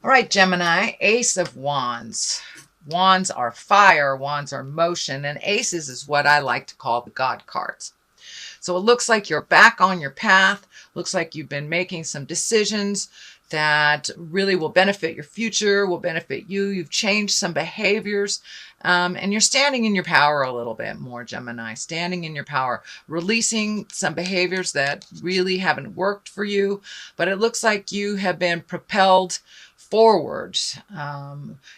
All right, Gemini, Ace of Wands. Wands are fire, wands are motion, and aces is what I like to call the God cards. So it looks like you're back on your path. Looks like you've been making some decisions that really will benefit your future, will benefit you. You've changed some behaviors, and you're standing in your power a little bit more, Gemini. Standing in your power, releasing some behaviors that really haven't worked for you, but it looks like you have been propelled forward.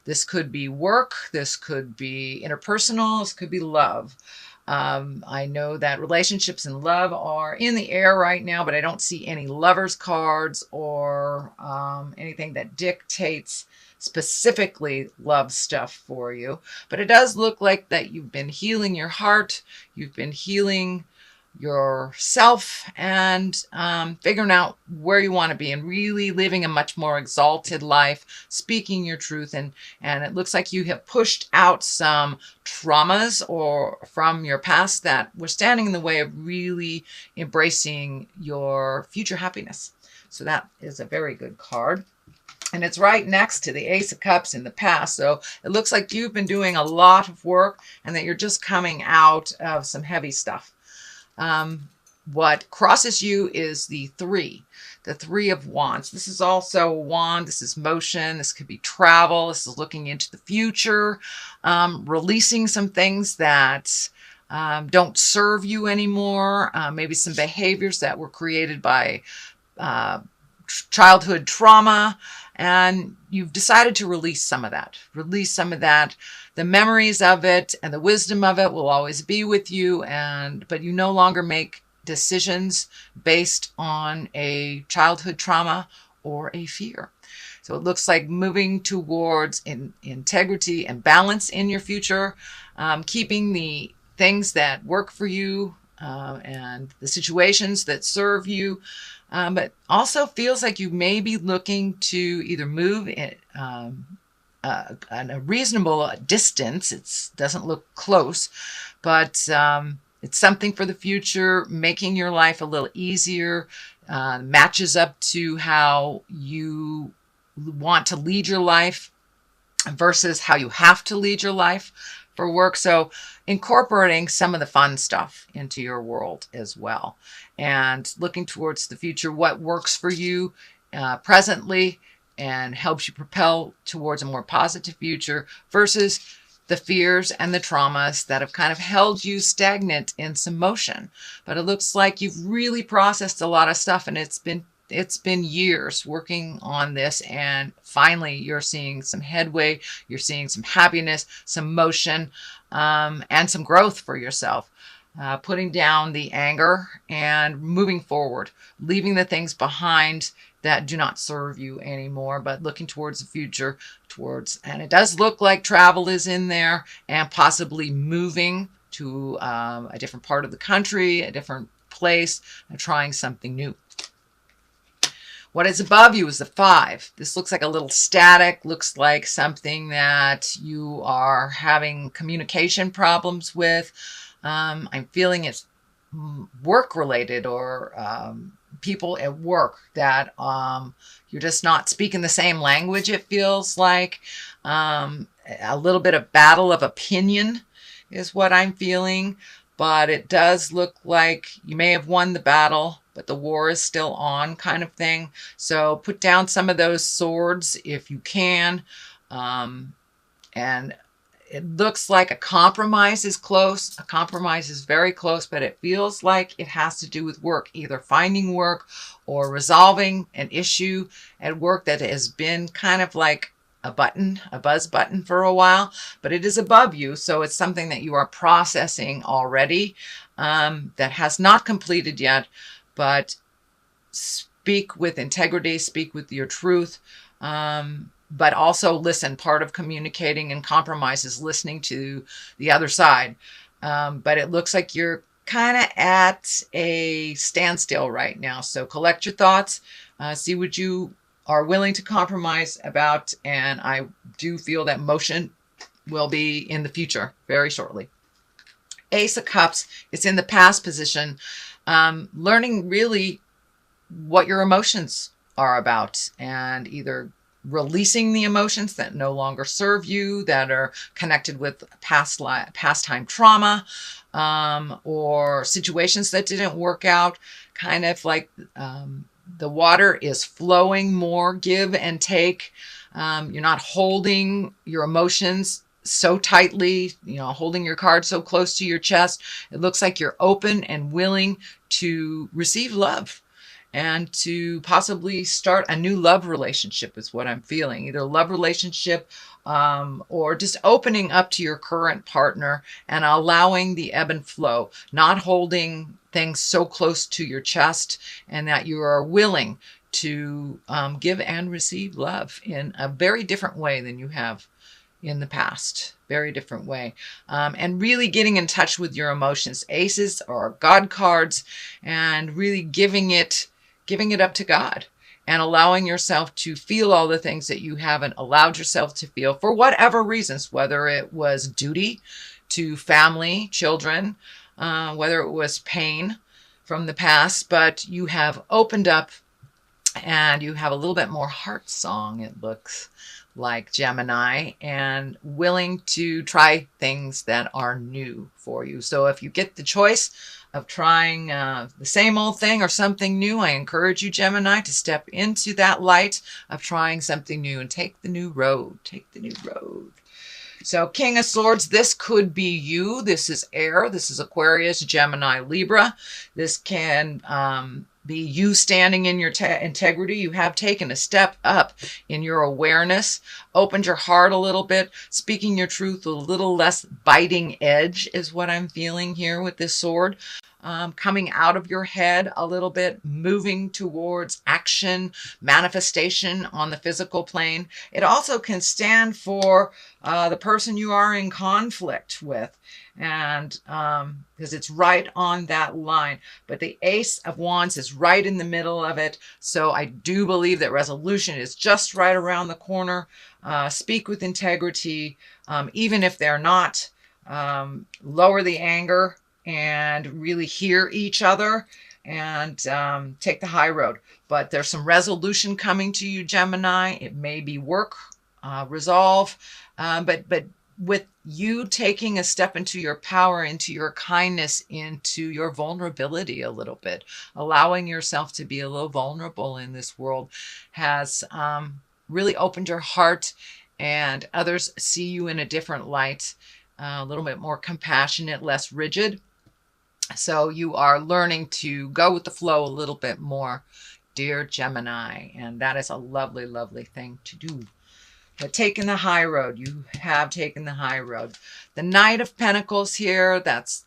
This could be work, this could be interpersonal, this could be love. I know that relationships and love are in the air right now, but I don't see any lovers cards or anything that dictates specifically love stuff for you. But it does look like that you've been healing your heart, you've been healing yourself, and figuring out where you want to be and really living a much more exalted life, speaking your truth. And it looks like you have pushed out some traumas or from your past that were standing in the way of really embracing your future happiness. So that is a very good card. And it's right next to the Ace of Cups in the past. So it looks like you've been doing a lot of work and that you're just coming out of some heavy stuff. What crosses you is the Three of Wands. This is also a wand. This is motion. This could be travel. This is looking into the future, releasing some things that don't serve you anymore. Maybe some behaviors that were created by childhood trauma, and you've decided to release some of that. Release some of that. The memories of it and the wisdom of it will always be with you, but you no longer make decisions based on a childhood trauma or a fear. So it looks like moving towards integrity and balance in your future, keeping the things that work for you and the situations that serve you, but also feels like you may be looking to either move in a reasonable distance. It doesn't look close, but it's something for the future, making your life a little easier, matches up to how you want to lead your life versus how you have to lead your life for work. So incorporating some of the fun stuff into your world as well, and looking towards the future, what works for you presently and helps you propel towards a more positive future versus the fears and the traumas that have kind of held you stagnant in some motion. But it looks like you've really processed a lot of stuff, and it's been years working on this, and finally you're seeing some headway, you're seeing some happiness, some motion, and some growth for yourself. Putting down the anger and moving forward, leaving the things behind that do not serve you anymore, but looking towards the future, and it does look like travel is in there, and possibly moving to a different part of the country, a different place, and trying something new. What is above you is the 5. This looks like a little static, looks like something that you are having communication problems with. I'm feeling it's work related, or people at work that you're just not speaking the same language, it feels like. A little bit of battle of opinion is what I'm feeling, but it does look like you may have won the battle, but the war is still on, kind of thing. So put down some of those swords if you can. And it looks like a compromise is close. A compromise is very close, but it feels like it has to do with work, either finding work or resolving an issue at work that has been kind of like a buzz button for a while, but it is above you. So it's something that you are processing already, that has not completed yet, but speak with integrity, speak with your truth. But also listen. Part of communicating and compromise is listening to the other side. But it looks like you're kind of at a standstill right now. So collect your thoughts, see what you are willing to compromise about. And I do feel that motion will be in the future very shortly. Ace of Cups, it's in the past position. Learning really what your emotions are about, and either releasing the emotions that no longer serve you, that are connected with past-time trauma, or situations that didn't work out. Kind of like the water is flowing more, give and take. You're not holding your emotions so tightly, holding your card so close to your chest. It looks like you're open and willing to receive love and to possibly start a new love relationship is what I'm feeling. Either a love relationship or just opening up to your current partner and allowing the ebb and flow, not holding things so close to your chest, and that you are willing to give and receive love in a very different way than you have in the past. Very different way. And really getting in touch with your emotions. Aces are God cards, and really giving it up to God and allowing yourself to feel all the things that you haven't allowed yourself to feel for whatever reasons, whether it was duty to family, children, whether it was pain from the past, but you have opened up and you have a little bit more heart song, it looks like, Gemini, and willing to try things that are new for you. So if you get the choice of trying the same old thing or something new, I encourage you, Gemini, to step into that light of trying something new and take the new road. Take the new road. So King of Swords, this could be you. This is air. This is Aquarius, Gemini, Libra. This can be you standing in your integrity. You have taken a step up in your awareness, opened your heart a little bit, speaking your truth, a little less biting edge is what I'm feeling here with this sword. Coming out of your head a little bit, moving towards action, manifestation on the physical plane. It also can stand for the person you are in conflict with, and because it's right on that line. But the Ace of Wands is right in the middle of it, so I do believe that resolution is just right around the corner. Speak with integrity, even if they're not. Lower the anger and really hear each other, and take the high road. But there's some resolution coming to you, Gemini. It may be work, resolve, but with you taking a step into your power, into your kindness, into your vulnerability a little bit, allowing yourself to be a little vulnerable in this world has really opened your heart, and others see you in a different light, a little bit more compassionate, less rigid. So you are learning to go with the flow a little bit more, dear Gemini, and that is a lovely, lovely thing to do. But taking the high road, you have taken the high road. The Knight of Pentacles here, that's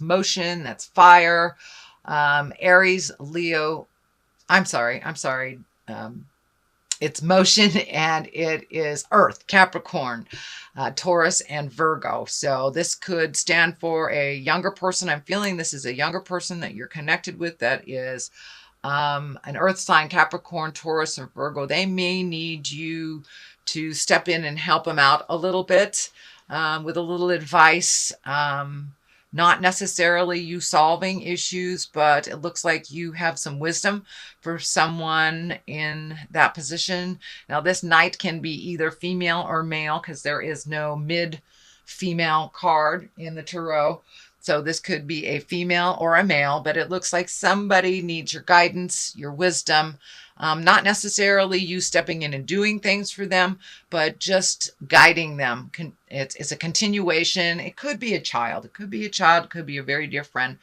motion, that's fire. Aries, Leo, I'm sorry. It's motion, and it is Earth, Capricorn, Taurus, and Virgo. So this could stand for a younger person. I'm feeling this is a younger person that you're connected with that is an Earth sign, Capricorn, Taurus, or Virgo. They may need you to step in and help them out a little bit with a little advice. Not necessarily you solving issues, but it looks like you have some wisdom for someone in that position. Now, this knight can be either female or male, because there is no mid-female card in the tarot. So this could be a female or a male, but it looks like somebody needs your guidance, your wisdom. Not necessarily you stepping in and doing things for them, but just guiding them. It's a continuation. It could be a child. It could be a child. It could be a very dear friend.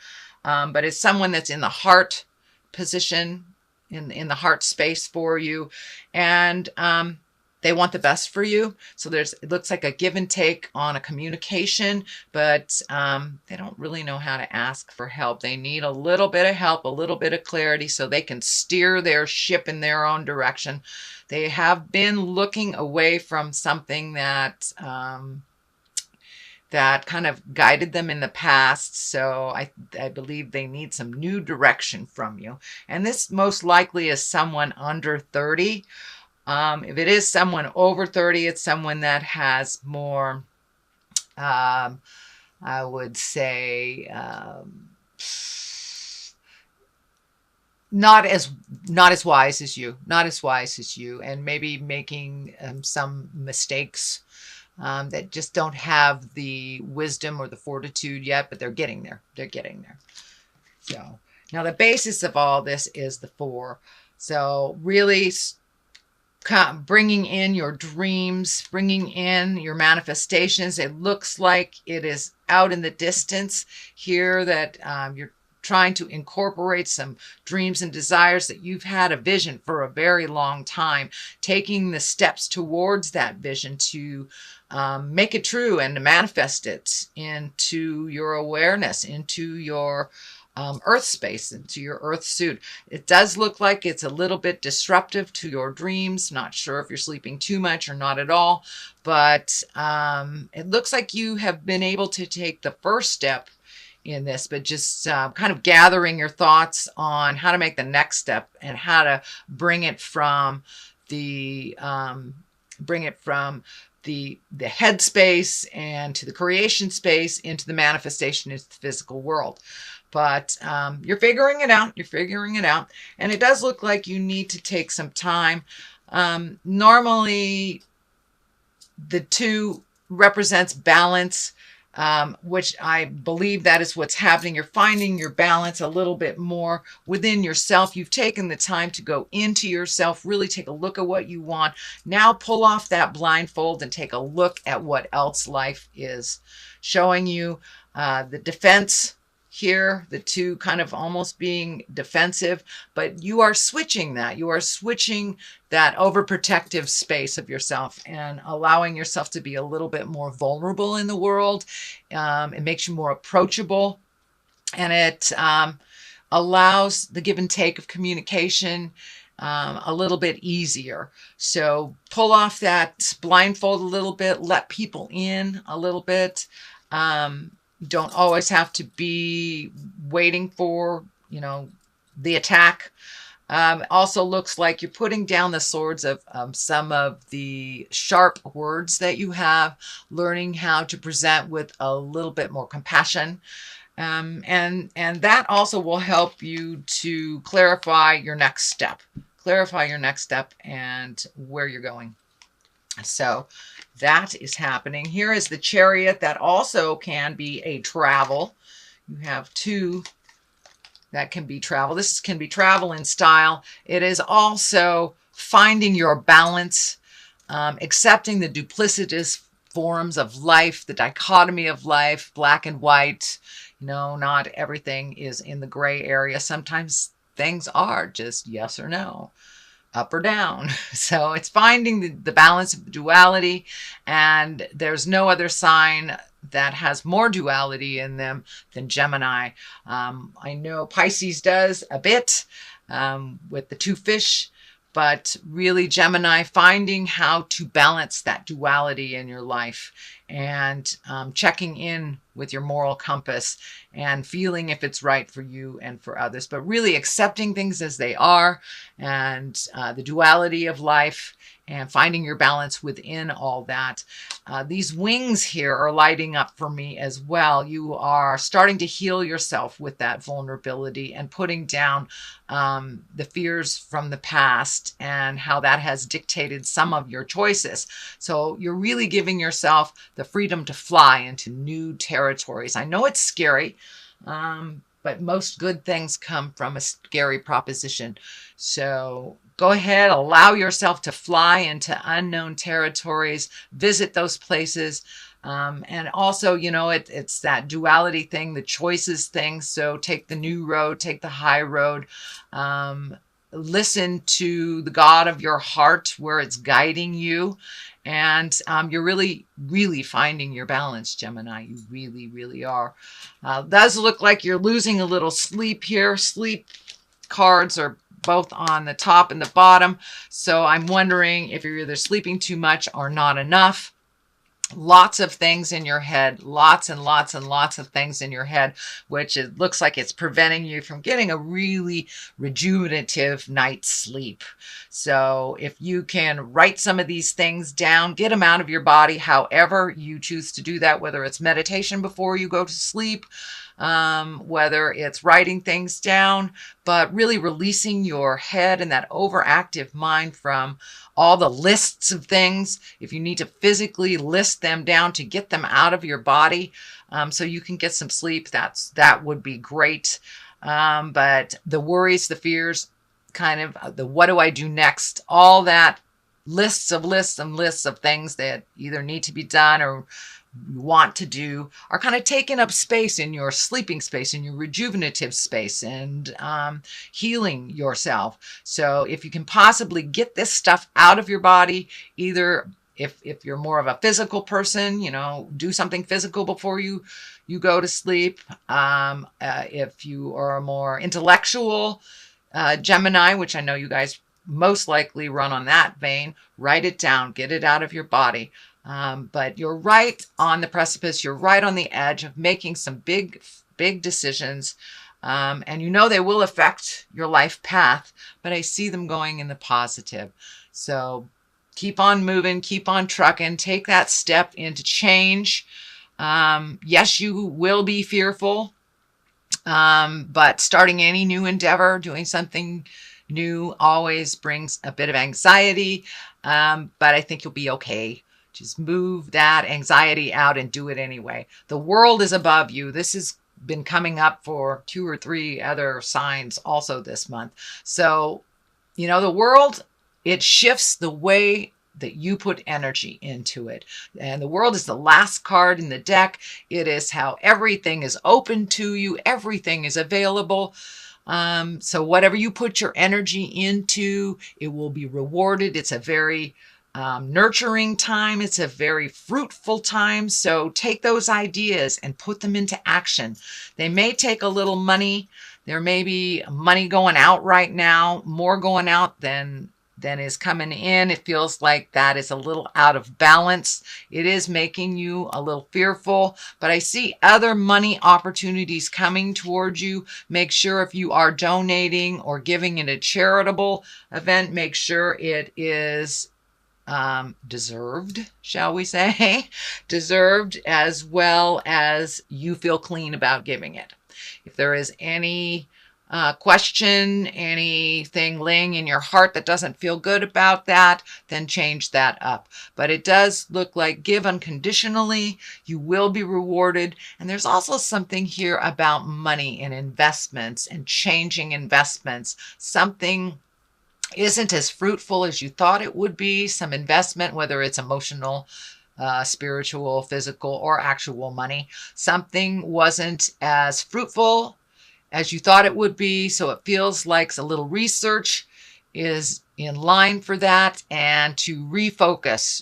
But it's someone that's in the heart position, in the heart space for you. And they want the best for you. So it looks like a give and take on a communication, but they don't really know how to ask for help. They need a little bit of help, a little bit of clarity, so they can steer their ship in their own direction. They have been looking away from something that kind of guided them in the past. So I believe they need some new direction from you. And this most likely is someone under 30. If it is someone over 30, it's someone that has more, I would say, not as not as wise as you, not as wise as you, and maybe making some mistakes that just don't have the wisdom or the fortitude yet, but they're getting there. They're getting there. So now the basis of all this is the 4. So really bringing in your dreams, bringing in your manifestations. It looks like it is out in the distance here that you're trying to incorporate some dreams and desires that you've had a vision for a very long time, taking the steps towards that vision to make it true and to manifest it into your awareness, into your earth space, into your earth suit. It does look like it's a little bit disruptive to your dreams. Not sure if you're sleeping too much or not at all, but it looks like you have been able to take the first step in this, but just kind of gathering your thoughts on how to make the next step and how to bring it from the the head space and to the creation space into the manifestation into the physical world. But you're figuring it out. You're figuring it out. And it does look like you need to take some time. Normally, the 2 represents balance, which I believe that is what's happening. You're finding your balance a little bit more within yourself. You've taken the time to go into yourself, really take a look at what you want. Now pull off that blindfold and take a look at what else life is showing you. The defense here, the 2 kind of almost being defensive, but you are switching that. You are switching that overprotective space of yourself and allowing yourself to be a little bit more vulnerable in the world. It makes you more approachable, and it allows the give and take of communication a little bit easier. So pull off that blindfold a little bit, let people in a little bit. Don't always have to be waiting for, the attack. Also looks like you're putting down the swords of some of the sharp words that you have, learning how to present with a little bit more compassion. And that also will help you to clarify your next step. Clarify your next step and where you're going. So that is happening. Here is the Chariot. That also can be a travel. You have 2 that can be travel. This can be travel in style. It is also finding your balance, accepting the duplicitous forms of life, the dichotomy of life, black and white. Not everything is in the gray area. Sometimes things are just yes or no, up or down. So it's finding the balance of the duality, and there's no other sign that has more duality in them than Gemini. I know Pisces does a bit with the 2 fish, but really Gemini, finding how to balance that duality in your life and checking in with your moral compass and feeling if it's right for you and for others, but really accepting things as they are and the duality of life and finding your balance within all that. These wings here are lighting up for me as well. You are starting to heal yourself with that vulnerability and putting down the fears from the past and how that has dictated some of your choices. So you're really giving yourself the freedom to fly into new territories. I know it's scary, but most good things come from a scary proposition. So go ahead, allow yourself to fly into unknown territories, visit those places. And also, it's that duality thing, the choices thing. So take the new road, take the high road. Listen to the God of your heart where it's guiding you. And you're really, really finding your balance, Gemini. You really, really are. Does look like you're losing a little sleep here. Sleep cards are both on the top and the bottom. So I'm wondering if you're either sleeping too much or not enough. Lots of things in your head, lots and lots and lots of things in your head, which it looks like it's preventing you from getting a really rejuvenative night's sleep. So if you can write some of these things down, get them out of your body, however you choose to do that, whether it's meditation before you go to sleep, whether it's writing things down, but really releasing your head and that overactive mind from all the lists of things. If you need to physically list them down to get them out of your body, so you can get some sleep, that would be great. But the worries, the fears, kind of the what do I do next, all that lists and lists of things that either need to be done or you want to do are kind of taking up space in your sleeping space, in your rejuvenative space, and healing yourself. So if you can possibly get this stuff out of your body, either if you're more of a physical person, do something physical before you go to sleep. If you are a more intellectual Gemini, which I know you guys most likely run on that vein, write it down, get it out of your body. But you're right on the precipice. You're right on the edge of making some big decisions. And they will affect your life path, but I see them going in the positive. So keep on moving, keep on trucking, take that step into change. Yes, you will be fearful, but starting any new endeavor, doing something new always brings a bit of anxiety, but I think you'll be okay. Just move that anxiety out and do it anyway. The world is above you. This has been coming up for 2 or 3 other signs also this month. So, the world, it shifts the way that you put energy into it. And the world is the last card in the deck. It is how everything is open to you. Everything is available. So whatever you put your energy into, it will be rewarded. It's a very nurturing time. It's a very fruitful time. So take those ideas and put them into action. They may take a little money. There may be money going out right now, more going out than is coming in. It feels like that is a little out of balance. It is making you a little fearful, but I see other money opportunities coming towards you. Make sure if you are donating or giving in a charitable event, make sure it is deserved, shall we say, deserved, as well as you feel clean about giving it. If there is any question, anything laying in your heart that doesn't feel good about that, then change that up. But it does look like give unconditionally, you will be rewarded. And there's also something here about money and investments and changing investments. Something isn't as fruitful as you thought it would be. Some investment, whether it's emotional, spiritual, physical, or actual money, something wasn't as fruitful as you thought it would be. So it feels like a little research is in line for that, and to refocus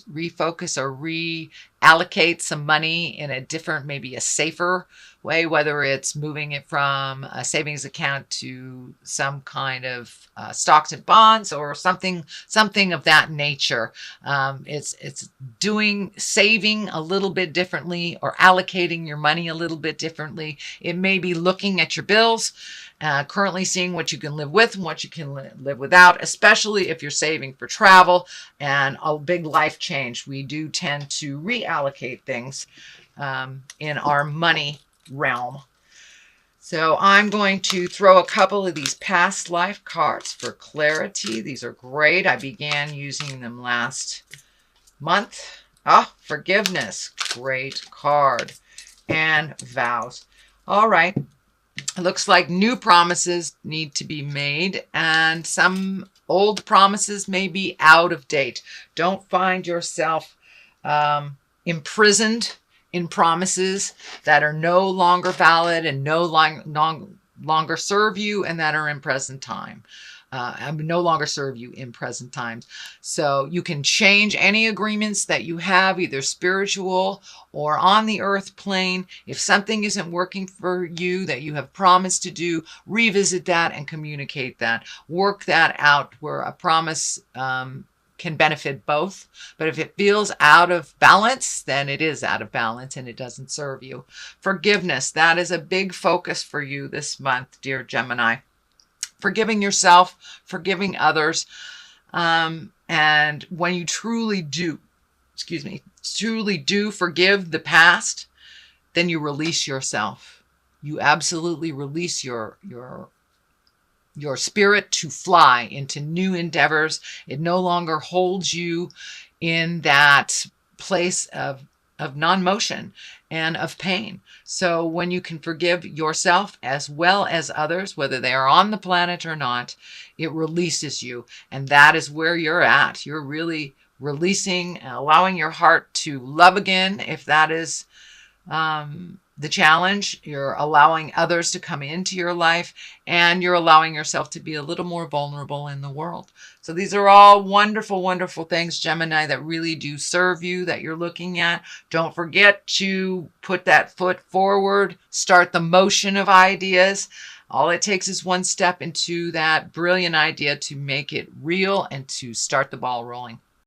or reallocate some money in a different, maybe a safer way, whether it's moving it from a savings account to some kind of stocks and bonds or something of that nature. It's saving a little bit differently or allocating your money a little bit differently. It may be looking at your bills, currently seeing what you can live with and what you can live without, especially if you're saving for travel and a big life change. We do tend to reallocate things in our money realm. So I'm going to throw a couple of these past life cards for clarity. These are great. I began using them last month. Forgiveness, great card. And vows. All right. It looks like new promises need to be made, and some old promises may be out of date. Don't find yourself imprisoned in promises that are no longer valid and no longer serve you, and that are in present time. No longer serve you in present times. So you can change any agreements that you have, either spiritual or on the earth plane. If something isn't working for you that you have promised to do, revisit that and communicate that. Work that out where a promise can benefit both. But if it feels out of balance, then it is out of balance and it doesn't serve you. Forgiveness, that is a big focus for you this month, dear Gemini. Forgiving yourself, forgiving others. And when you truly do forgive the past, then you release yourself. You absolutely release your spirit to fly into new endeavors. It no longer holds you in that place of non-motion and of pain. So when you can forgive yourself as well as others, whether they are on the planet or not, it releases you. And that is where you're at. You're really releasing, allowing your heart to love again, if that is the challenge. You're allowing others to come into your life, and you're allowing yourself to be a little more vulnerable in the world. So these are all wonderful, wonderful things, Gemini, that really do serve you, that you're looking at. Don't forget to put that foot forward, start the motion of ideas. All it takes is one step into that brilliant idea to make it real and to start the ball rolling.